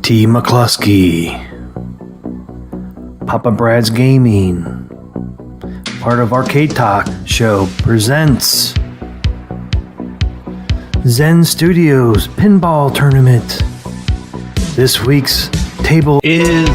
T. McCluskey, Papa Brad's Gaming, part of Arcade Talk Show presents Zen Studios Pinball Tournament. This week's table is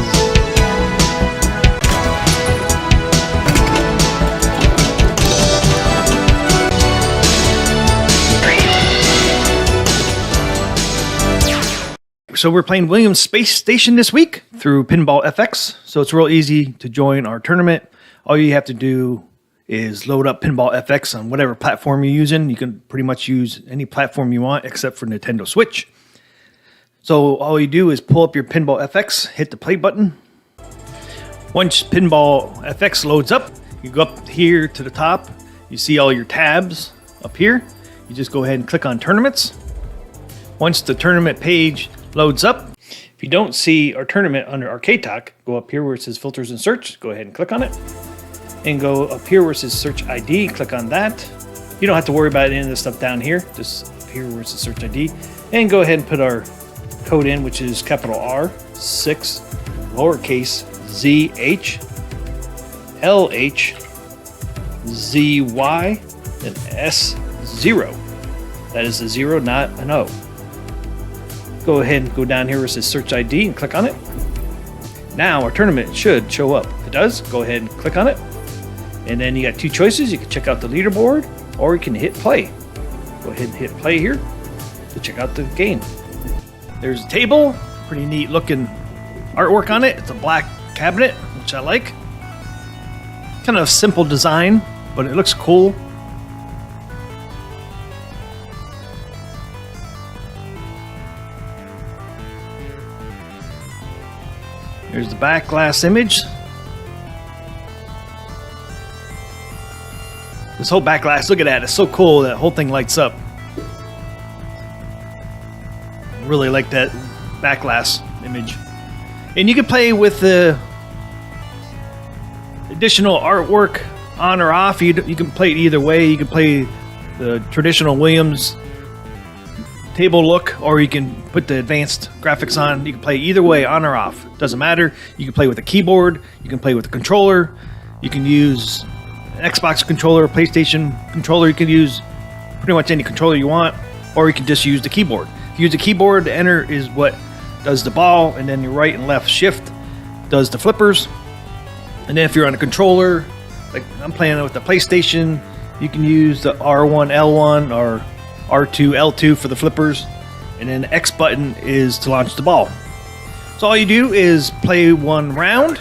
So we're playing Williams Space Station this week through Pinball FX. So it's real easy to join our tournament. All you have to do is load up Pinball FX on whatever platform you're using. You can pretty much use any platform you want except for Nintendo Switch. So all you do is pull up your Pinball FX, hit the play button. Once Pinball FX loads up, you go up here to the top. You see all your tabs up here. You just go ahead and click on Tournaments. Once the tournament page loads up, if you don't see our tournament under Arcade Talk, go up here where it says Filters and Search. Go ahead and click on it. And go up here where it says Search ID. Click on that. You don't have to worry about any of this stuff down here. Just up here where it says Search ID. And go ahead and put our code in, which is capital R6, lowercase ZH, LH, ZY, and S0. That is a 0, not an O. Go ahead and go down here where it says Search ID and click on it. Now our tournament should show up. If it does, go ahead and click on it. And then you got two choices. You can check out the leaderboard or you can hit play. Go ahead and hit play here to check out the game. There's a table, pretty neat looking artwork on it. It's a black cabinet, which I like. Kind of a simple design, but it looks cool. Here's the back glass image. This whole back glass, look at that. It's so cool. That whole thing lights up. Really like that back glass image. And you can play with the additional artwork on or off. You can play it either way. You can play the traditional Williams table look, or you can put the advanced graphics on. You can play either way, on or off. Doesn't matter. You can play with a keyboard. You can play with a controller. You can use an Xbox controller, a PlayStation controller. You can use pretty much any controller you want, or you can just use the keyboard. If you use the keyboard, the enter is what does the ball, and then your right and left shift does the flippers. And then if you're on a controller, like I'm playing with the PlayStation, you can use the R1, L1, or R2, L2 for the flippers, and then the X button is to launch the ball. So all you do is play one round.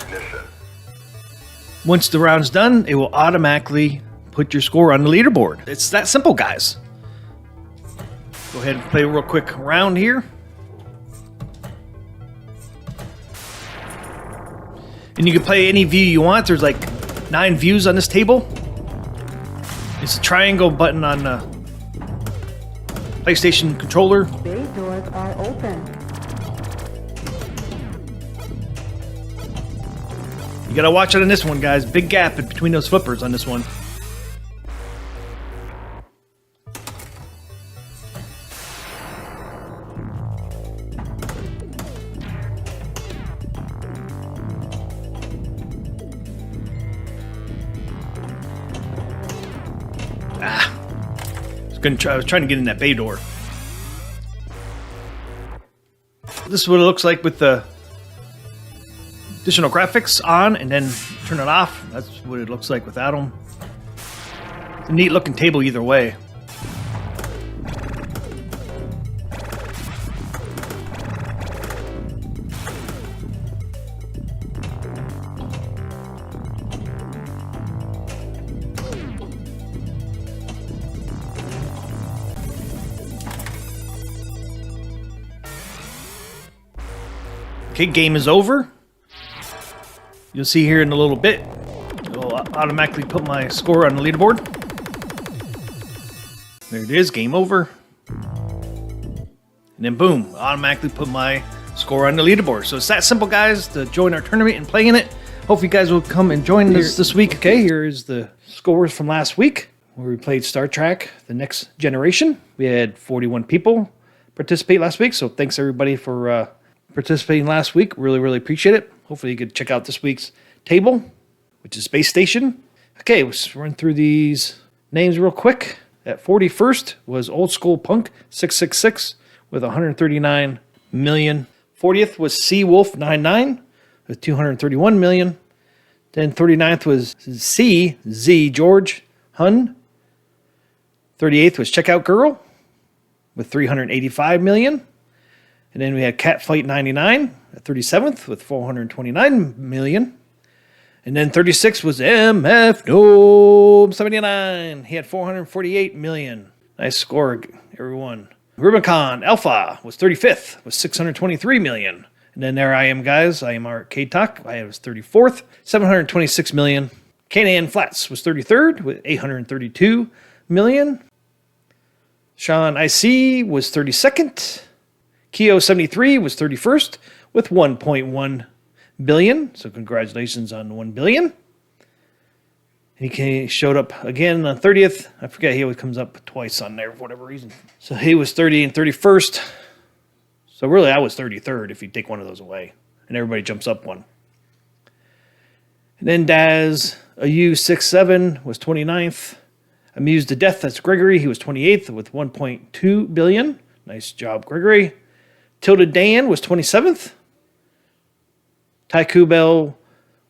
Once the round's done, it will automatically put your score on the leaderboard. It's that simple, guys. Go ahead and play a real quick round here. And you can play any view you want. There's like 9 views on this table. It's a triangle button on the PlayStation controller. Bay doors are open. You gotta watch it on this one, guys. Big gap in between those flippers on this one. I was trying to get in that bay door. This is what it looks like with the additional graphics on, and then turn it off. That's what it looks like without them. It's a neat looking table either way. Okay, game is over. You'll see here in a little bit, it'll automatically put my score on the leaderboard. There it is, game over. And then boom, automatically put my score on the leaderboard. So it's that simple, guys, to join our tournament and play in it. Hope you guys will come and join us this week. Okay, here is the scores from last week, where we played Star Trek: The Next Generation. We had 41 people participate last week, so thanks everybody for participating last week. Really, really appreciate it. Hopefully you could check out this week's table, which is Space Station. Okay, let's run through these names real quick. At 41st was Old School Punk 666 with 139 million. 40th was Sea Wolf 99 with 231 million. Then 39th was Z George Hun. 38th was Checkout Girl with 385 million. And then we had Catfight 99 at 37th with 429 million. And then 36 was MF Gnome 79. He had 448 million. Nice score, everyone. Rubicon Alpha was 35th with 623 million. And then there I am, guys. I am Arcade Talk. I was 34th, 726 million. Canaan Flats was 33rd with 832 million. Sean IC was 32nd. Keo 73 was 31st with 1.1 billion. So congratulations on 1 billion. He showed up again on 30th. I forget, he always comes up twice on there for whatever reason. So he was 30 and 31st. So really I was 33rd if you take one of those away. And everybody jumps up one. And then Daz, a U67 was 29th. Amused to Death, that's Gregory. He was 28th with 1.2 billion. Nice job, Gregory. Tilda Dan was 27th. Taiku Bell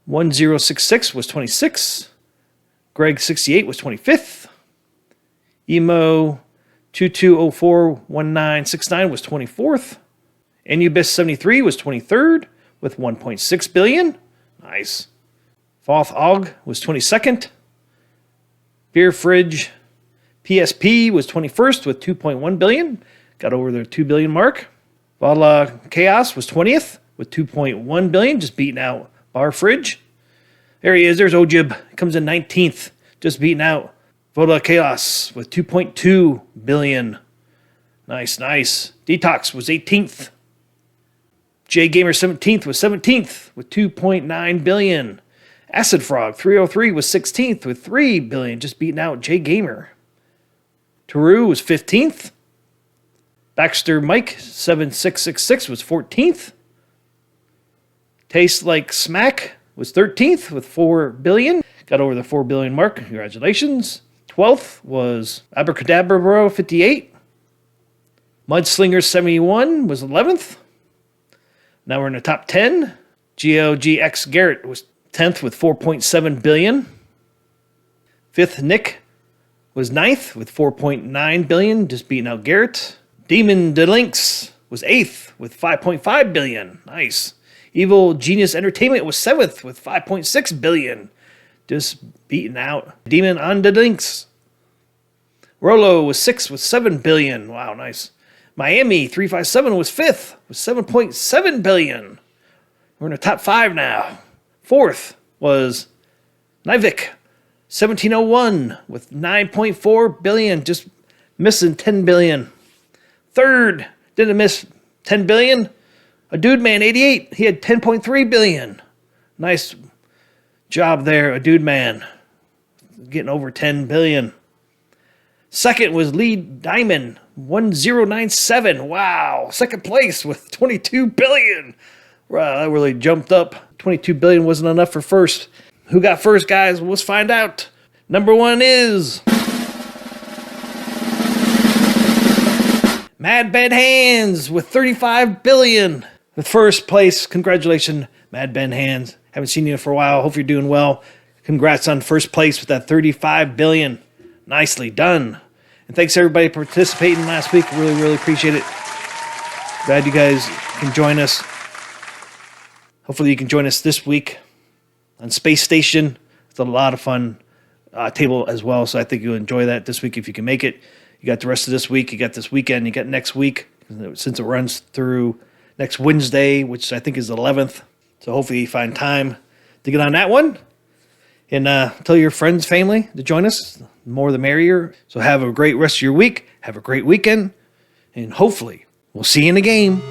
1066 was 26th. Greg 68 was 25th. Emo 22041969 was 24th. Anubis 73 was 23rd with 1.6 billion. Nice. Foth Og was 22nd. Beer Fridge PSP was 21st with 2.1 billion. Got over the 2 billion mark. Vala Chaos was 20th with 2.1 billion, just beating out Bar Fridge. There he is. There's Ojib. Comes in 19th, just beating out Voda Chaos with 2.2 billion. Nice, nice. Detox was 18th. J Gamer 17th was 17th with 2.9 billion. Acid Frog 303 was 16th with 3 billion, just beating out J Gamer. Taru was 15th. Baxter Mike 7666 was 14th. Taste Like Smack was 13th with 4 billion. Got over the 4 billion mark. Congratulations. 12th was Abracadabra Bro 58. Mudslinger 71 was 11th. Now we're in the top 10. GOGX Garrett was 10th with 4.7 billion. 5th Nick was 9th with 4.9 billion, just beating out Garrett. Demon Delinks was 8th with 5.5 billion. Nice. Evil Genius Entertainment was 7th with 5.6 billion. Just beating out Demon on the Links. Rolo was 6th with 7 billion. Wow, nice. Miami 357 was 5th with 7.7 billion. We're in the top 5 now. 4th was Nivik 1701 with 9.4 billion. Just missing 10 billion. 3rd, didn't miss 10 billion. A Dude Man 88, he had 10.3 billion. Nice job there, a Dude Man. Getting over 10 billion. 2nd was Lee Diamond 1097. Wow, 2nd place with 22 billion. Wow, that really jumped up. 22 billion wasn't enough for first. Who got first, guys? Let's find out. Number 1 is Mad Bad Hands with 35 billion. The first place. Congratulations, Mad Bad Hands. Haven't seen you for a while. Hope you're doing well. Congrats on first place with that 35 billion. Nicely done. And thanks everybody for participating last week. Really, really appreciate it. Glad you guys can join us. Hopefully you can join us this week on Space Station. It's a lot of fun table as well, so I think you'll enjoy that this week if you can make it. You got the rest of this week, you got this weekend, you got next week, since it runs through next Wednesday, which I think is the 11th. So hopefully you find time to get on that one. And tell your friends, family to join us. The more the merrier. So have a great rest of your week. Have a great weekend. And hopefully we'll see you in the game.